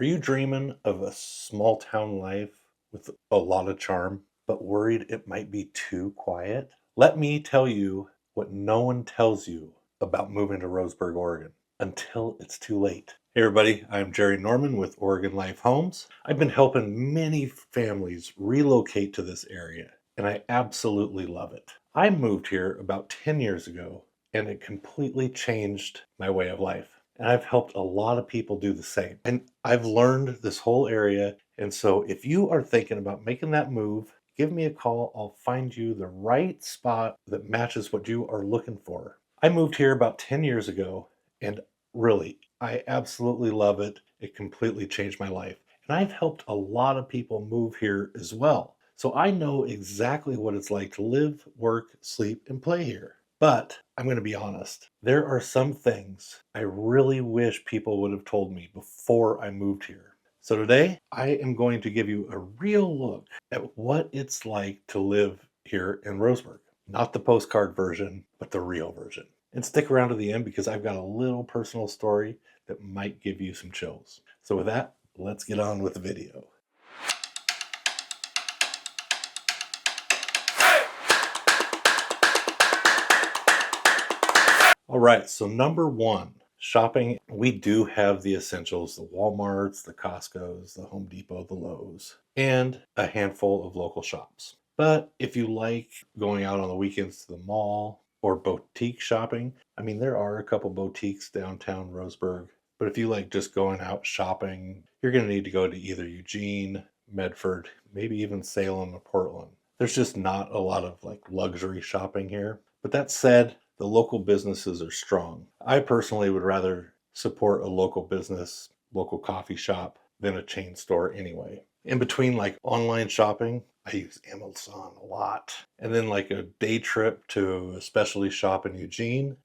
Are you dreaming of a small town life with a lot of charm, but worried it might be too quiet? Let me tell you what no one tells you about moving to Roseburg, Oregon until it's too late. Hey everybody, I'm Jerry Norman with Oregon Life Homes. I've been helping many families relocate to this area, and I absolutely love it. I moved here about 10 years ago, and it completely changed my way of life. And I've helped a lot of people do the same. And I've learned this whole area. And so if you are thinking about making that move, give me a call. I'll find you the right spot that matches what you are looking for. I moved here about 10 years ago, and really, I absolutely love it. It completely changed my life. And I've helped a lot of people move here as well. So I know exactly what it's like to live, work, sleep, and play here. But I'm going to be honest, there are some things I really wish people would have told me before I moved here. So today, I am going to give you a real look at what it's like to live here in Roseburg. Not the postcard version, but the real version. And stick around to the end because I've got a little personal story that might give you some chills. So with that, let's get on with the video. All right, so number one, shopping. We do have the essentials, the Walmarts, the Costco's, the Home Depot, the Lowe's, and a handful of local shops. But if you like going out on the weekends to the mall or boutique shopping, I mean, there are a couple boutiques downtown Roseburg. But if you like just going out shopping, you're going to need to go to either Eugene, Medford, maybe even Salem or Portland. There's just not a lot of like luxury shopping here. But that said, the local businesses are strong. I personally would rather support a local business, local coffee shop, than a chain store anyway. In between like online shopping, I use Amazon a lot. And then like a day trip to a specialty shop in Eugene,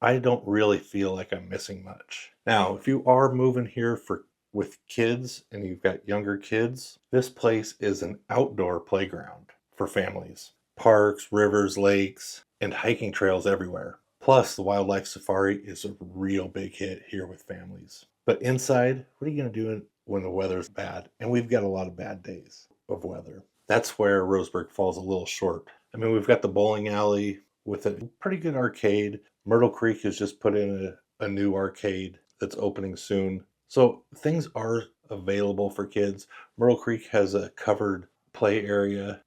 I don't really feel like I'm missing much. Now, if you are moving here with kids and you've got younger kids, this place is an outdoor playground for families. Parks, rivers, lakes, and hiking trails everywhere. Plus, the wildlife safari is a real big hit here with families. But inside, what are you going to do when the weather's bad? And we've got a lot of bad days of weather. That's where Roseburg falls a little short. I mean, we've got the bowling alley with a pretty good arcade. Myrtle Creek has just put in a new arcade that's opening soon. So things are available for kids. Myrtle Creek has a covered play area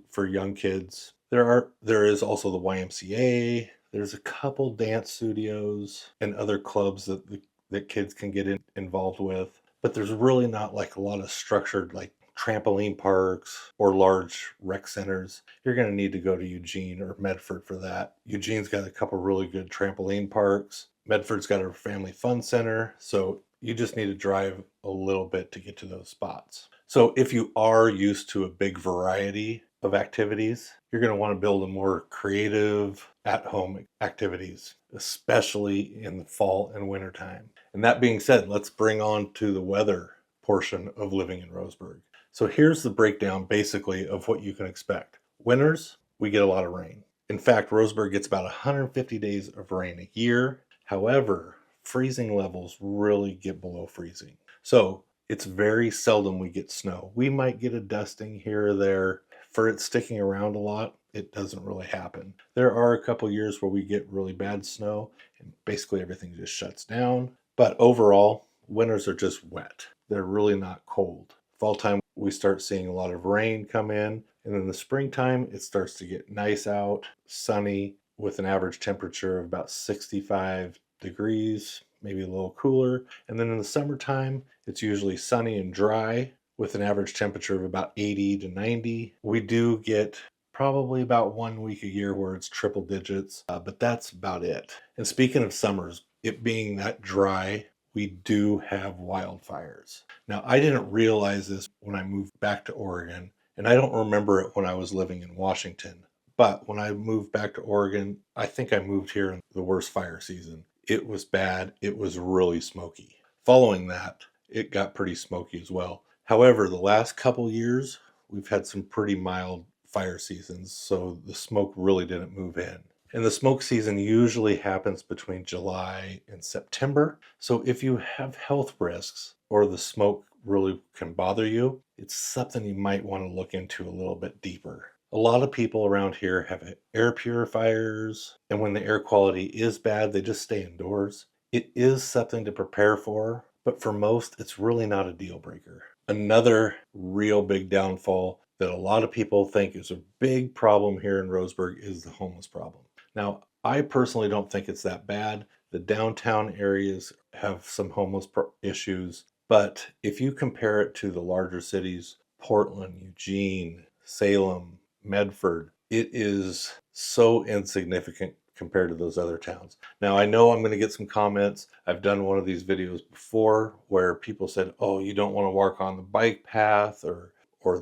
for young kids. There is also the YMCA. There's a couple dance studios and other clubs that kids can get involved with. But there's really not like a lot of structured like trampoline parks or large rec centers. You're going to need to go to Eugene or Medford for that. Eugene's got a couple really good trampoline parks. Medford's got a family fun center. So you just need to drive a little bit to get to those spots. So if you are used to a big variety of activities, you're going to want to build a more creative at-home activities, especially in the fall and winter time. And that being said, let's bring on to the weather portion of living in Roseburg. So here's the breakdown basically of what you can expect. Winters, we get a lot of rain. In fact, Roseburg gets about 150 days of rain a year. However, freezing levels really get below freezing. So it's very seldom we get snow. We might get a dusting here or there. For it sticking around a lot, it doesn't really happen. There are a couple years where we get really bad snow and basically everything just shuts down. But overall, winters are just wet. They're really not cold. Fall time, we start seeing a lot of rain come in. And in the springtime, it starts to get nice out, sunny, with an average temperature of about 65 degrees, maybe a little cooler. And then in the summertime, it's usually sunny and dry with an average temperature of about 80 to 90. We do get probably about 1 week a year where it's triple digits, but that's about it. And speaking of summers, it being that dry, we do have wildfires. Now, I didn't realize this when I moved back to Oregon, and I don't remember it when I was living in Washington. But when I moved back to Oregon, I think I moved here in the worst fire season. It was bad. It was really smoky. Following that, it got pretty smoky as well. However, the last couple years, we've had some pretty mild fire seasons, so the smoke really didn't move in. And the smoke season usually happens between July and September. So if you have health risks or the smoke really can bother you, it's something you might want to look into a little bit deeper. A lot of people around here have air purifiers, and when the air quality is bad, they just stay indoors. It is something to prepare for, but for most, it's really not a deal breaker. Another real big downfall that a lot of people think is a big problem here in Roseburg is the homeless problem. Now, I personally don't think it's that bad. The downtown areas have some homeless issues, but if you compare it to the larger cities, Portland, Eugene, Salem, Medford, it is so insignificant compared to those other towns. Now, I know I'm going to get some comments. I've done one of these videos before where people said, oh, you don't want to walk on the bike path, or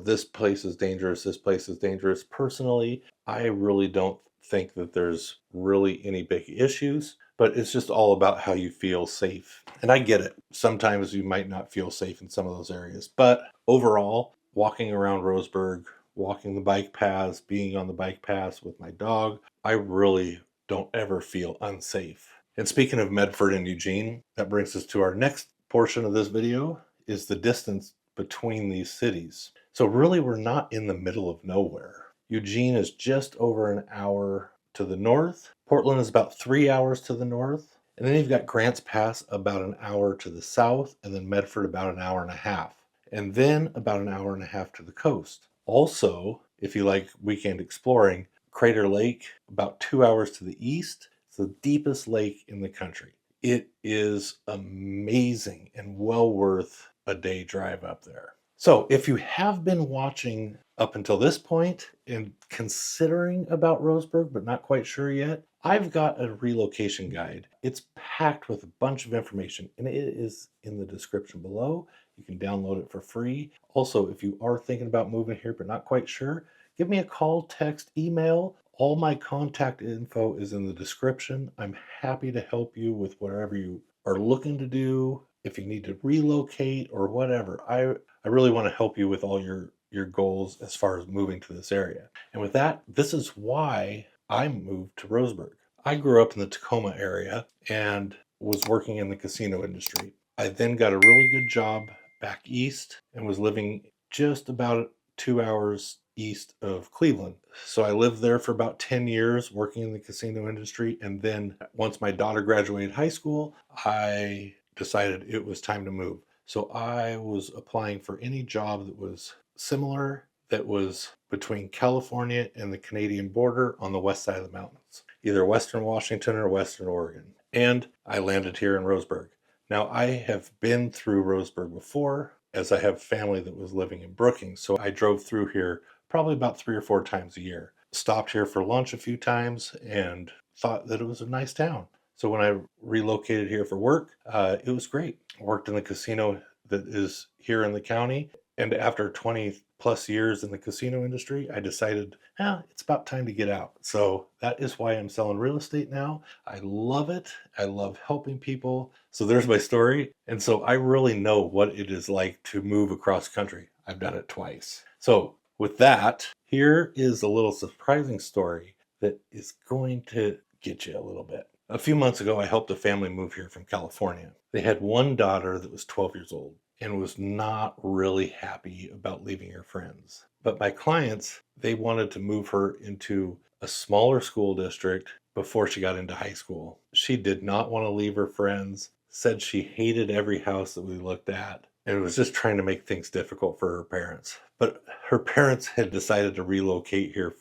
this place is dangerous, this place is dangerous. Personally, I really don't think that there's really any big issues, but it's just all about how you feel safe. And I get it. Sometimes you might not feel safe in some of those areas, but overall, walking around Roseburg, walking the bike paths, being on the bike paths with my dog, I really don't ever feel unsafe. And speaking of Medford and Eugene, that brings us to our next portion of this video, is the distance between these cities. So really, we're not in the middle of nowhere. Eugene is just over an hour to the north. Portland is about 3 hours to the north. And then you've got Grants Pass about an hour to the south, and then Medford about an hour and a half. And then about an hour and a half to the coast. Also, if you like weekend exploring, Crater Lake, about 2 hours to the east. It's the deepest lake in the country. It is amazing and well worth a day drive up there. So if you have been watching up until this point and considering about Roseburg, but not quite sure yet, I've got a relocation guide. It's packed with a bunch of information, and it is in the description below. You can download it for free. Also, if you are thinking about moving here but not quite sure, give me a call, text, email. All my contact info is in the description. I'm happy to help you with whatever you are looking to do. If you need to relocate or whatever, I really want to help you with all your goals as far as moving to this area. And with that, this is why I moved to Roseburg. I grew up in the Tacoma area and was working in the casino industry. I then got a really good job back east and was living just about 2 hours east of Cleveland. So I lived there for about 10 years working in the casino industry. And then once my daughter graduated high school, I decided it was time to move. So I was applying for any job that was similar, that was between California and the Canadian border on the west side of the mountains, either Western Washington or Western Oregon. And I landed here in Roseburg. Now, I have been through Roseburg before, as I have family that was living in Brookings. So I drove through here probably about 3 or 4 times a year. Stopped here for lunch a few times and thought that it was a nice town. So when I relocated here for work, it was great. Worked in the casino that is here in the county. And after 20 plus years in the casino industry, I decided, it's about time to get out. So that is why I'm selling real estate now. I love it. I love helping people. So there's my story. And so I really know what it is like to move across country. I've done it twice. So with that, here is a little surprising story that is going to get you a little bit. A few months ago, I helped a family move here from California. They had one daughter that was 12 years old and was not really happy about leaving her friends. But my clients, they wanted to move her into a smaller school district before she got into high school. She did not want to leave her friends, said she hated every house that we looked at, and was just trying to make things difficult for her parents. But her parents had decided to relocate here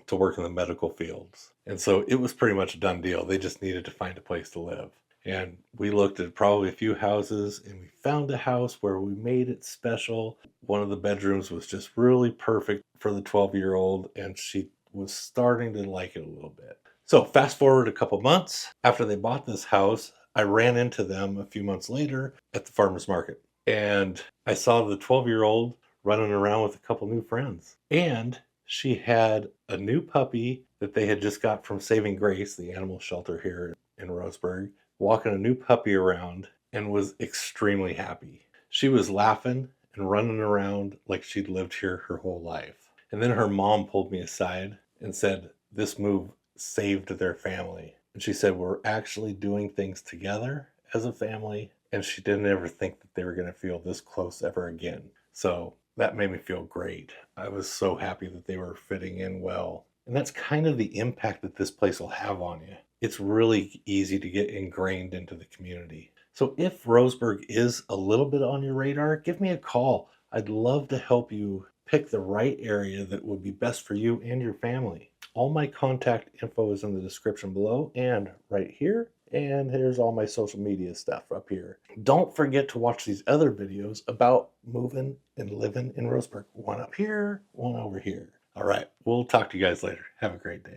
to work in the medical fields. And so it was pretty much a done deal. They just needed to find a place to live. And we looked at probably a few houses, and we found a house where we made it special. One of the bedrooms was just really perfect for the 12-year-old, and she was starting to like it a little bit. So fast forward a couple months after they bought this house, I ran into them a few months later at the farmer's market. And I saw the 12-year-old running around with a couple new friends. And she had a new puppy that they had just got from Saving Grace, the animal shelter here in Roseburg, walking a new puppy around, and was extremely happy. She was laughing and running around like she'd lived here her whole life. And then her mom pulled me aside and said, "This move saved their family. And she said, we're actually doing things together as a family. And she didn't ever think that they were going to feel this close ever again. So that made me feel great. I was so happy that they were fitting in well. And that's kind of the impact that this place will have on you. It's really easy to get ingrained into the community. So if Roseburg is a little bit on your radar, give me a call. I'd love to help you pick the right area that would be best for you and your family. All my contact info is in the description below and right here. And here's all my social media stuff up here. Don't forget to watch these other videos about moving and living in Roseburg. One up here, one over here. All right, we'll talk to you guys later. Have a great day.